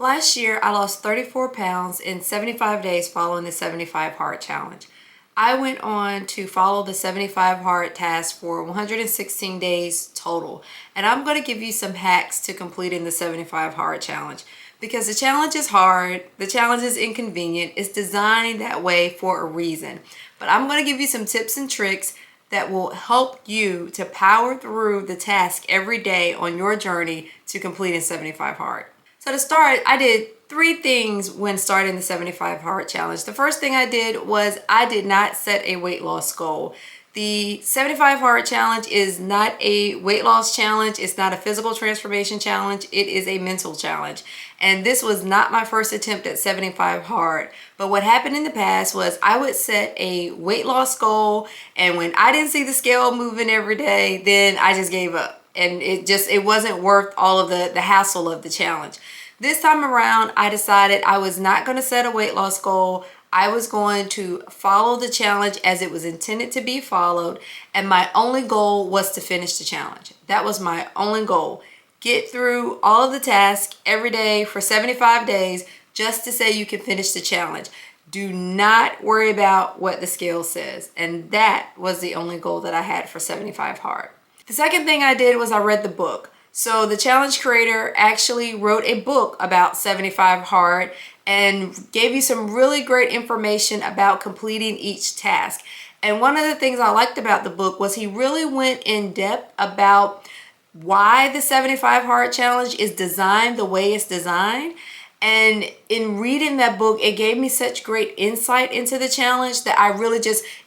Last year, I lost 34 pounds in 75 days following the 75 Hard Challenge. I went on to follow the 75 Hard task for 116 days total. And I'm going to give you some hacks to completing the 75 Hard Challenge. Because the challenge is hard, the challenge is inconvenient, it's designed that way for a reason. But I'm going to give you some tips and tricks that will help you to power through the task every day on your journey to completing 75 Hard. So to start, I did 3 things when starting the 75 Hard Challenge. The first thing I did was I did not set a weight loss goal. The 75 Hard Challenge is not a weight loss challenge. It's not a physical transformation challenge. It is a mental challenge. And this was not my first attempt at 75 Hard. But what happened in the past was I would set a weight loss goal, and when I didn't see the scale moving every day, then I just gave up. And it wasn't worth all of the hassle of the challenge. This time around, I decided I was not going to set a weight loss goal. I was going to follow the challenge as it was intended to be followed, and my only goal was to finish the challenge. That was my only goal. Get through all of the tasks every day for 75 days just to say you can finish the challenge. Do not worry about what the scale says. And that was the only goal that I had for 75 Hard. The second thing I did was I read the book. So the challenge creator actually wrote a book about 75 Hard and gave you some really great information about completing each task. And one of the things I liked about the book was he really went in depth about why the 75 Hard Challenge is designed the way it's designed. And in reading that book, it gave me such great insight into the challenge that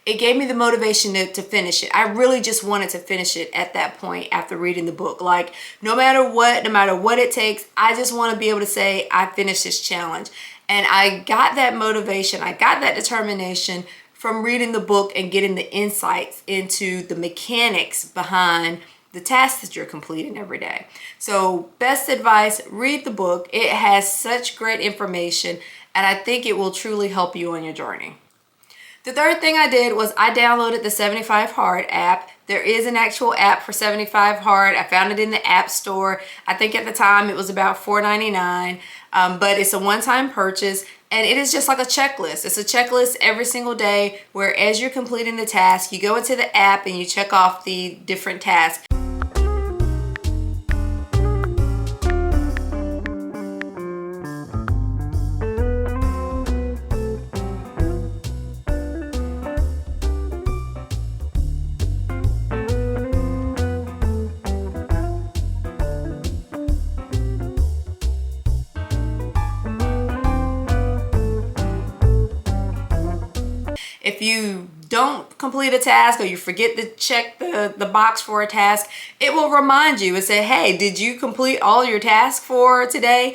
it gave me the motivation to finish it. I really just wanted to finish it at that point after reading the book. Like, no matter what it takes, I just want to be able to say, I finished this challenge. And I got that motivation, I got that determination from reading the book and getting the insights into the mechanics behind the tasks that you're completing every day. So best advice, read the book. It has such great information, and I think it will truly help you on your journey. The third thing I did was I downloaded the 75 Hard app. There is an actual app for 75 Hard. I found it in the App Store. I think at the time it was about $4.99, but it's a one-time purchase. And it is just like a checklist. It's a checklist every single day where as you're completing the task, you go into the app and you check off the different tasks. If you don't complete a task or you forget to check the box for a task, it will remind you and say, hey, did you complete all your tasks for today?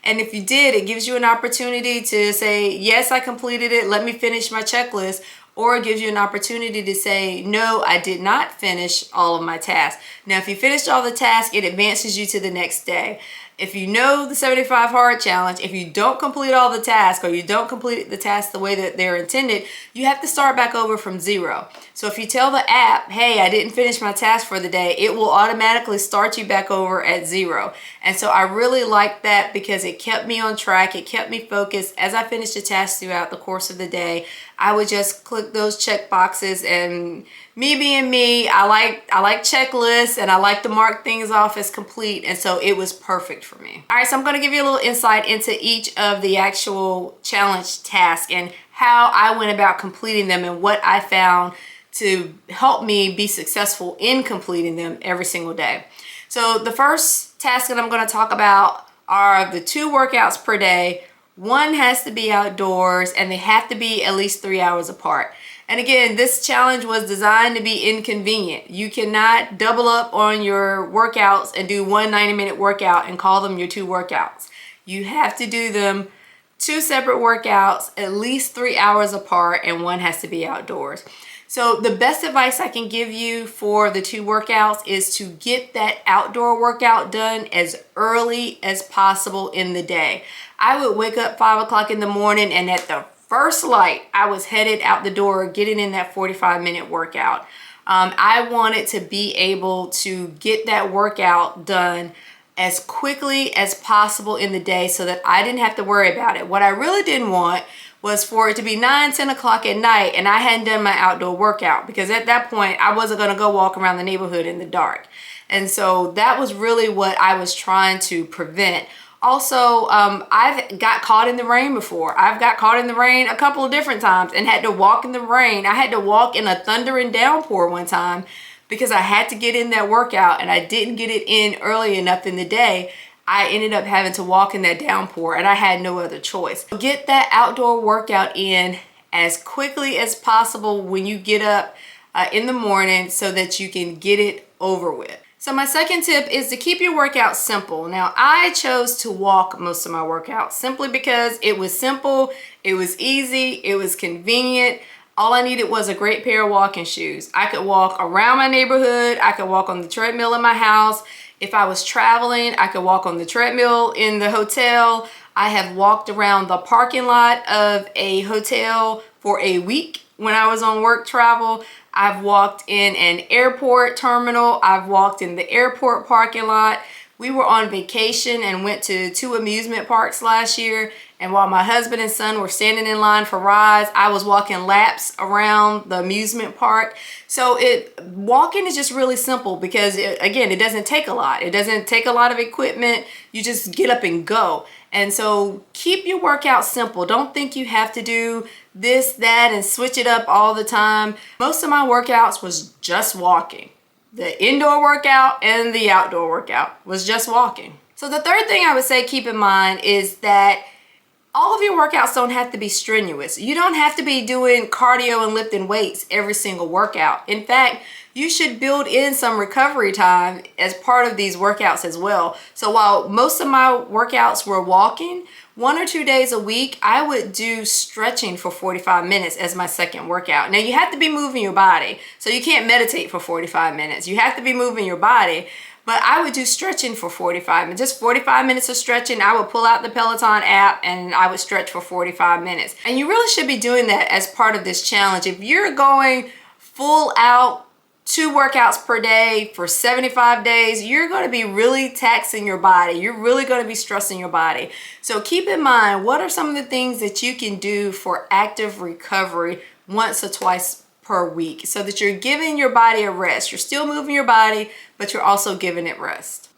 And if you did, it gives you an opportunity to say, yes, I completed it, let me finish my checklist. Or it gives you an opportunity to say, no, I did not finish all of my tasks. Now, if you finished all the tasks, it advances you to the next day. If you know the 75 Hard Challenge, if you don't complete all the tasks or you don't complete the tasks the way that they're intended, you have to start back over from zero. So if you tell the app, hey, I didn't finish my task for the day, it will automatically start you back over at zero. And so I really like that because it kept me on track. It kept me focused. As I finished the tasks throughout the course of the day, I would just click those check boxes, and me being me, I like checklists and I like to mark things off as complete, and so it was perfect for me. All right, so I'm going to give you a little insight into each of the actual challenge tasks and how I went about completing them and what I found to help me be successful in completing them every single day. So the first task that I'm going to talk about are the 2 workouts per day. One has to be outdoors and they have to be at least 3 hours apart. And again, this challenge was designed to be inconvenient. You cannot double up on your workouts and do one 90-minute workout and call them your 2 workouts. You have to do them 2 separate workouts, at least 3 hours apart, and one has to be outdoors. So the best advice I can give you for the 2 workouts is to get that outdoor workout done as early as possible in the day. I would wake up 5 o'clock in the morning, and at the first light, I was headed out the door, getting in that 45-minute workout. I wanted to be able to get that workout done as quickly as possible in the day so that I didn't have to worry about it. What I really didn't want was for it to be 9, 10 o'clock at night and I hadn't done my outdoor workout, because at that point I wasn't going to go walk around the neighborhood in the dark. And so that was really what I was trying to prevent. Also, I've got caught in the rain before. I've got caught in the rain a couple of different times and had to walk in the rain. I had to walk in a thundering downpour one time because I had to get in that workout and I didn't get it in early enough in the day. I ended up having to walk in that downpour and I had no other choice. Get that outdoor workout in as quickly as possible when you get up in the morning so that you can get it over with. So my second tip is to keep your workout simple. Now, I chose to walk most of my workouts simply because it was simple, it was easy, it was convenient. All I needed was a great pair of walking shoes. I could walk around my neighborhood, I could walk on the treadmill in my house. If I was traveling, I could walk on the treadmill in the hotel. I have walked around the parking lot of a hotel for a week when I was on work travel. I've walked in an airport terminal. I've walked in the airport parking lot. We were on vacation and went to 2 amusement parks last year. And while my husband and son were standing in line for rides, I was walking laps around the amusement park. So walking is just really simple because again, it doesn't take a lot. It doesn't take a lot of equipment. You just get up and go. And so keep your workout simple. Don't think you have to do this, that, and switch it up all the time. Most of my workouts was just walking. The indoor workout and the outdoor workout was just walking. So the third thing I would say keep in mind is that all of your workouts don't have to be strenuous. You don't have to be doing cardio and lifting weights every single workout. In fact, you should build in some recovery time as part of these workouts as well. So while most of my workouts were walking, 1 or 2 days a week, I would do stretching for 45 minutes as my second workout. Now you have to be moving your body. So you can't meditate for 45 minutes. You have to be moving your body. But I would do stretching for 45 minutes, just 45 minutes of stretching. I would pull out the Peloton app and I would stretch for 45 minutes. And you really should be doing that as part of this challenge. If you're going full out 2 workouts per day for 75 days, you're going to be really taxing your body. You're really going to be stressing your body. So keep in mind, what are some of the things that you can do for active recovery once or twice per week so that you're giving your body a rest. You're still moving your body, but you're also giving it rest.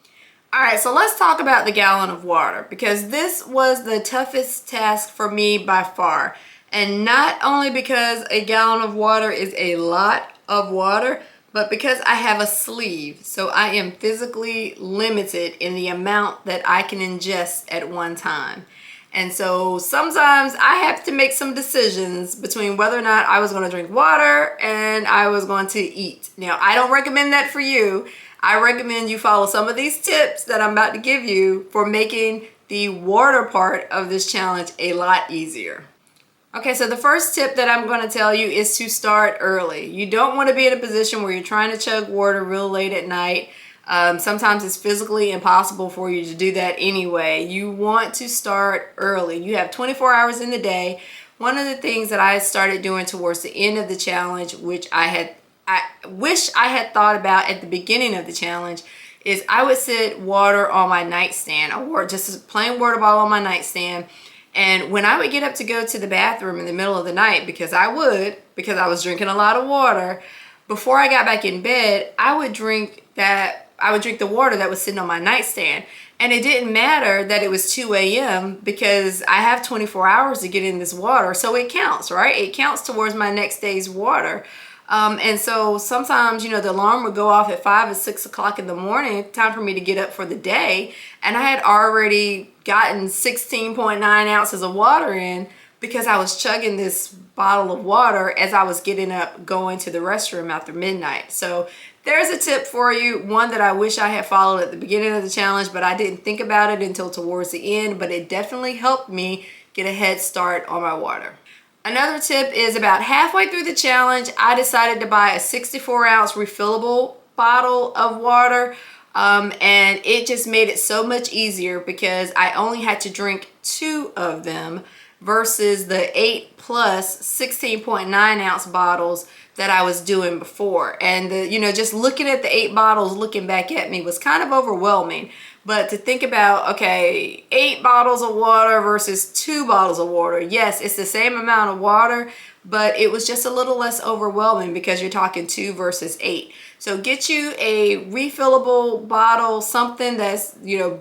All right, so let's talk about the gallon of water, because this was the toughest task for me by far. And not only because a gallon of water is a lot of water, but because I have a sleeve. So I am physically limited in the amount that I can ingest at one time. And so sometimes I have to make some decisions between whether or not I was going to drink water and I was going to eat. Now, I don't recommend that for you. I recommend you follow some of these tips that I'm about to give you for making the water part of this challenge a lot easier. Okay, so the first tip that I'm going to tell you is to start early. You don't want to be in a position where you're trying to chug water real late at night. Sometimes it's physically impossible for you to do that anyway. You want to start early. You have 24 hours in the day. One of the things that I started doing towards the end of the challenge, which I wish I had thought about at the beginning of the challenge, is I would set water on my nightstand. I wore just a plain water bottle on my nightstand. And when I would get up to go to the bathroom in the middle of the night, because I was drinking a lot of water, before I got back in bed, I would drink the water that was sitting on my nightstand. And it didn't matter that it was 2 a.m. because I have 24 hours to get in this water. So it counts, right? It counts towards my next day's water. And so sometimes, the alarm would go off at 5 or 6 o'clock in the morning, time for me to get up for the day. And I had already gotten 16.9 ounces of water in because I was chugging this bottle of water as I was getting up, going to the restroom after midnight. So there's a tip for you, one that I wish I had followed at the beginning of the challenge, but I didn't think about it until towards the end, but it definitely helped me get a head start on my water. Another tip is about halfway through the challenge, I decided to buy a 64-ounce refillable bottle of water. And it just made it so much easier because I only had to drink 2 of them versus the 8 plus 16.9-ounce bottles that I was doing before. And just looking at the 8 bottles looking back at me was kind of overwhelming. But to think about, okay, 8 bottles of water versus 2 bottles of water. Yes, it's the same amount of water, but it was just a little less overwhelming because you're talking 2 versus 8. So get you a refillable bottle, something that's,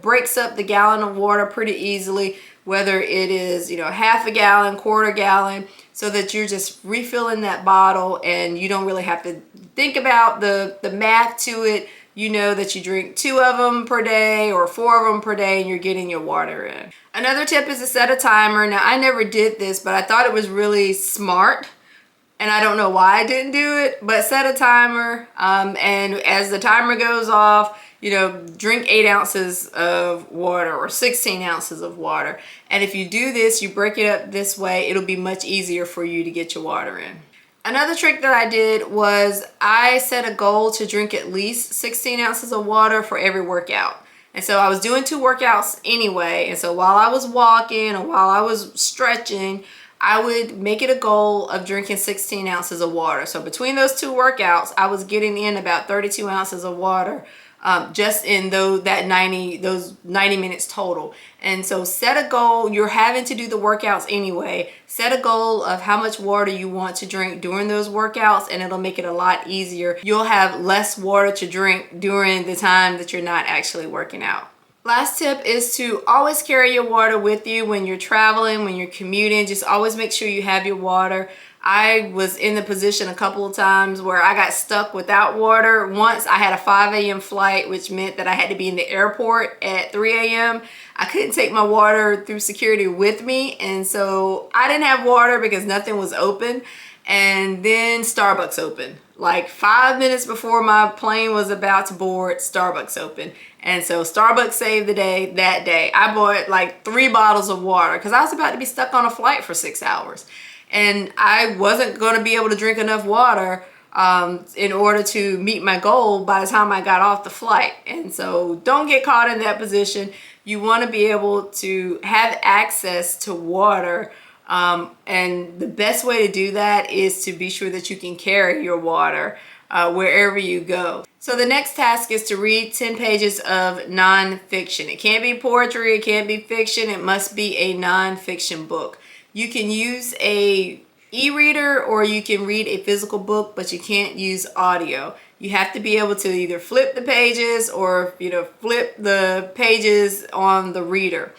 breaks up the gallon of water pretty easily, whether it is, half a gallon, quarter gallon, so that you're just refilling that bottle and you don't really have to think about the math to it. You know that you drink 2 of them per day or 4 of them per day and you're getting your water in. Another tip is to set a timer. Now, I never did this, but I thought it was really smart. And I don't know why I didn't do it, but set a timer. And as the timer goes off, drink 8 ounces of water or 16 ounces of water. And if you do this, you break it up this way, it'll be much easier for you to get your water in. Another trick that I did was I set a goal to drink at least 16 ounces of water for every workout. And so I was doing 2 workouts anyway. And so while I was walking or while I was stretching, I would make it a goal of drinking 16 ounces of water. So between those 2 workouts, I was getting in about 32 ounces of water just in those 90 minutes total. And so set a goal. You're having to do the workouts anyway. Set a goal of how much water you want to drink during those workouts, and it'll make it a lot easier. You'll have less water to drink during the time that you're not actually working out. Last tip is to always carry your water with you when you're traveling, when you're commuting. Just always make sure you have your water. I was in the position a couple of times where I got stuck without water. Once I had a 5 a.m. flight, which meant that I had to be in the airport at 3 a.m. I couldn't take my water through security with me, and so I didn't have water because nothing was open. And then Starbucks opened. Like 5 minutes before my plane was about to board, Starbucks opened. And so Starbucks saved the day that day. I bought like 3 bottles of water because I was about to be stuck on a flight for 6 hours. And I wasn't going to be able to drink enough water in order to meet my goal by the time I got off the flight. And so don't get caught in that position. You want to be able to have access to water. And the best way to do that is to be sure that you can carry your water wherever you go. So the next task is to read 10 pages of nonfiction. It can't be poetry, it can't be fiction, it must be a nonfiction book. You can use a e-reader or you can read a physical book, but you can't use audio. You have to be able to either flip the pages or flip the pages on the reader.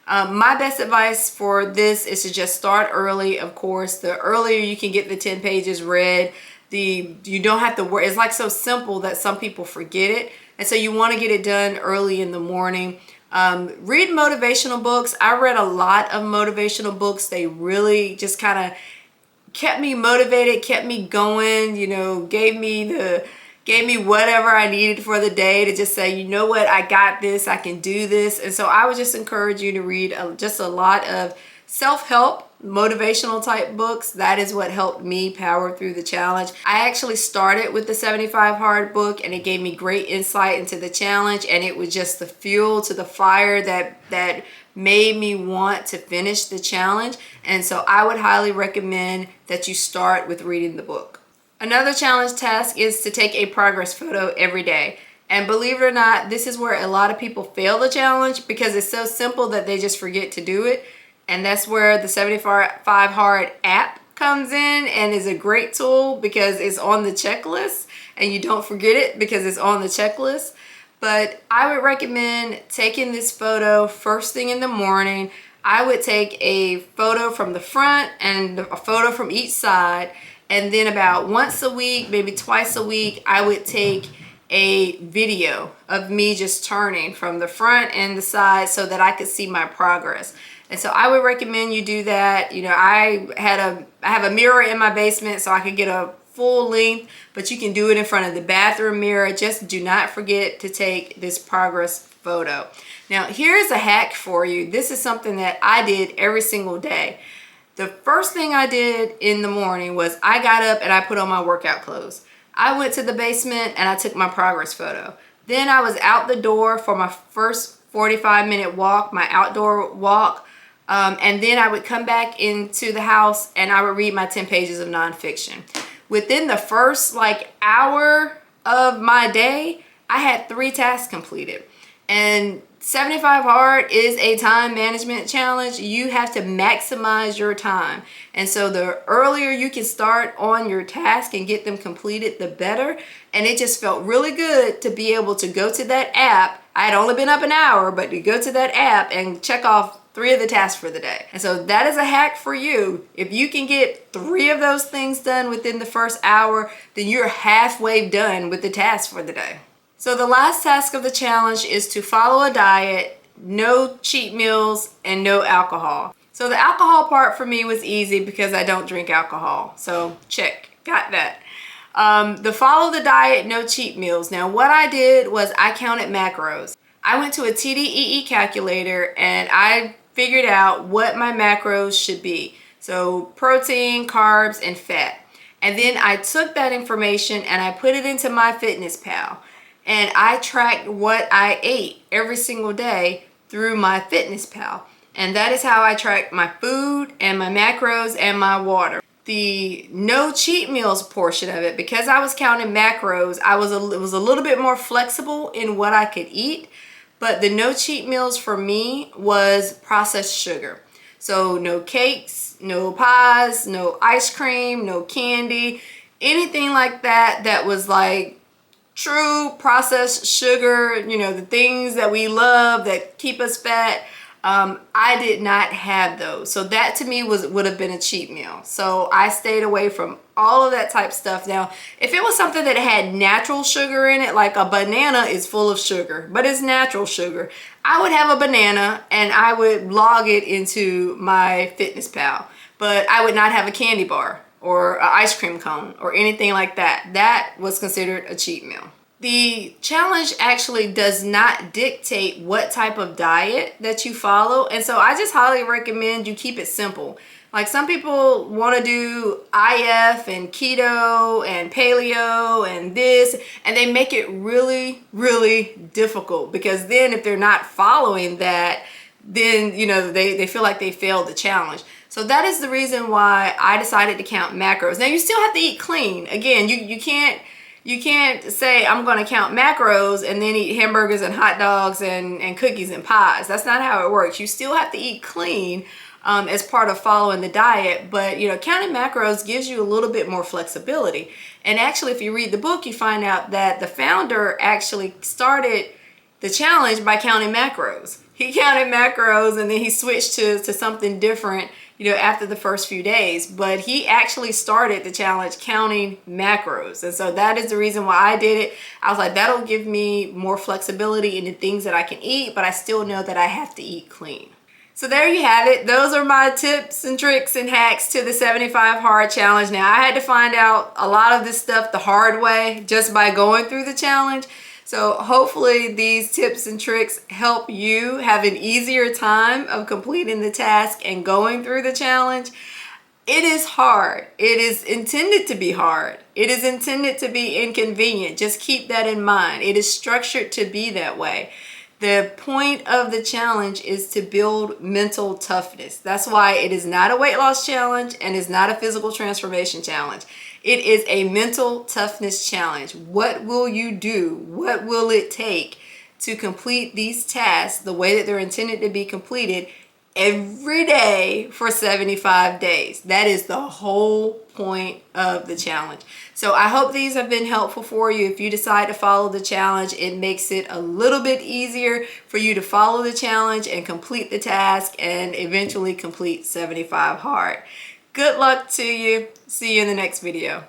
My best advice for this is to just start early. Of course, the earlier you can get the 10 pages read, you don't have to worry. It's like so simple that some people forget it. And so you want to get it done early in the morning. Read motivational books. I read a lot of motivational books. They really just kind of kept me motivated, kept me going, gave me whatever I needed for the day to just say, you know what, I got this, I can do this. And so I would just encourage you to read just a lot of self-help, motivational type books. That is what helped me power through the challenge. I actually started with the 75 Hard book and it gave me great insight into the challenge, and it was just the fuel to the fire that made me want to finish the challenge. And so I would highly recommend that you start with reading the book. Another challenge task is to take a progress photo every day. And believe it or not, this is where a lot of people fail the challenge because it's so simple that they just forget to do it. And that's where the 75 Hard app comes in and is a great tool because it's on the checklist and you don't forget it because it's on the checklist. But I would recommend taking this photo first thing in the morning. I would take a photo from the front and a photo from each side. And then about once a week, maybe twice a week, I would take a video of me just turning from the front and the side so that I could see my progress. And so I would recommend you do that. I have a mirror in my basement so I could get a full length, but you can do it in front of the bathroom mirror. Just do not forget to take this progress photo. Now, here's a hack for you. This is something that I did every single day. The first thing I did in the morning was I got up and I put on my workout clothes. I went to the basement and I took my progress photo. Then I was out the door for my first 45-minute walk, my outdoor walk. And then I would come back into the house and I would read my 10 pages of nonfiction. Within the first hour of my day, I had 3 tasks completed. And 75 Hard is a time management challenge. You have to maximize your time. And so the earlier you can start on your task and get them completed, the better. And it just felt really good to be able to go to that app. I had only been up an hour, but to go to that app and check off 3 of the tasks for the day. And so that is a hack for you. If you can get 3 of those things done within the first hour, then you're halfway done with the task for the day. So the last task of the challenge is to follow a diet, no cheat meals, and no alcohol. So the alcohol part for me was easy because I don't drink alcohol. So check, got that. The follow the diet, no cheat meals. Now what I did was I counted macros. I went to a TDEE calculator and I figured out what my macros should be. So protein, carbs, and fat. And then I took that information and I put it into MyFitnessPal. And I tracked what I ate every single day through MyFitnessPal. And that is how I tracked my food and my macros and my water. The no cheat meals portion of it, because I was counting macros, it was a little bit more flexible in what I could eat. But the no cheat meals for me was processed sugar. So no cakes, no pies, no ice cream, no candy, anything like that that was true processed sugar, the things that we love that keep us fat. I did not have those. So that to me would have been a cheat meal. So I stayed away from all of that type stuff. Now, if it was something that had natural sugar in it, like a banana is full of sugar, but it's natural sugar, I would have a banana and I would log it into MyFitnessPal. But I would not have a candy bar or an ice cream cone or anything like that. That was considered a cheat meal. The challenge actually does not dictate what type of diet that you follow. And so I just highly recommend you keep it simple. Like some people want to do IF and keto and paleo and this, and they make it really, really difficult because then if they're not following that, then, they feel like they failed the challenge. So that is the reason why I decided to count macros. Now you still have to eat clean. Again, you can't say I'm going to count macros and then eat hamburgers and hot dogs and cookies and pies. That's not how it works. You still have to eat clean as part of following the diet. But, counting macros gives you a little bit more flexibility. And actually, if you read the book, you find out that the founder actually started the challenge by counting macros. He counted macros and then he switched to something different, after the first few days. But he actually started the challenge counting macros. And so that is the reason why I did it. I was like, that'll give me more flexibility in the things that I can eat, but I still know that I have to eat clean. So there you have it. Those are my tips and tricks and hacks to the 75 Hard challenge. Now, I had to find out a lot of this stuff the hard way just by going through the challenge. So hopefully these tips and tricks help you have an easier time of completing the task and going through the challenge. It is hard. It is intended to be hard. It is intended to be inconvenient. Just keep that in mind. It is structured to be that way. The point of the challenge is to build mental toughness. That's why it is not a weight loss challenge and is not a physical transformation challenge. It is a mental toughness challenge. What will you do? What will it take to complete these tasks the way that they're intended to be completed every day for 75 days? That is the whole point of the challenge. So I hope these have been helpful for you. If you decide to follow the challenge, it makes it a little bit easier for you to follow the challenge and complete the task and eventually complete 75 Hard. Good luck to you. See you in the next video.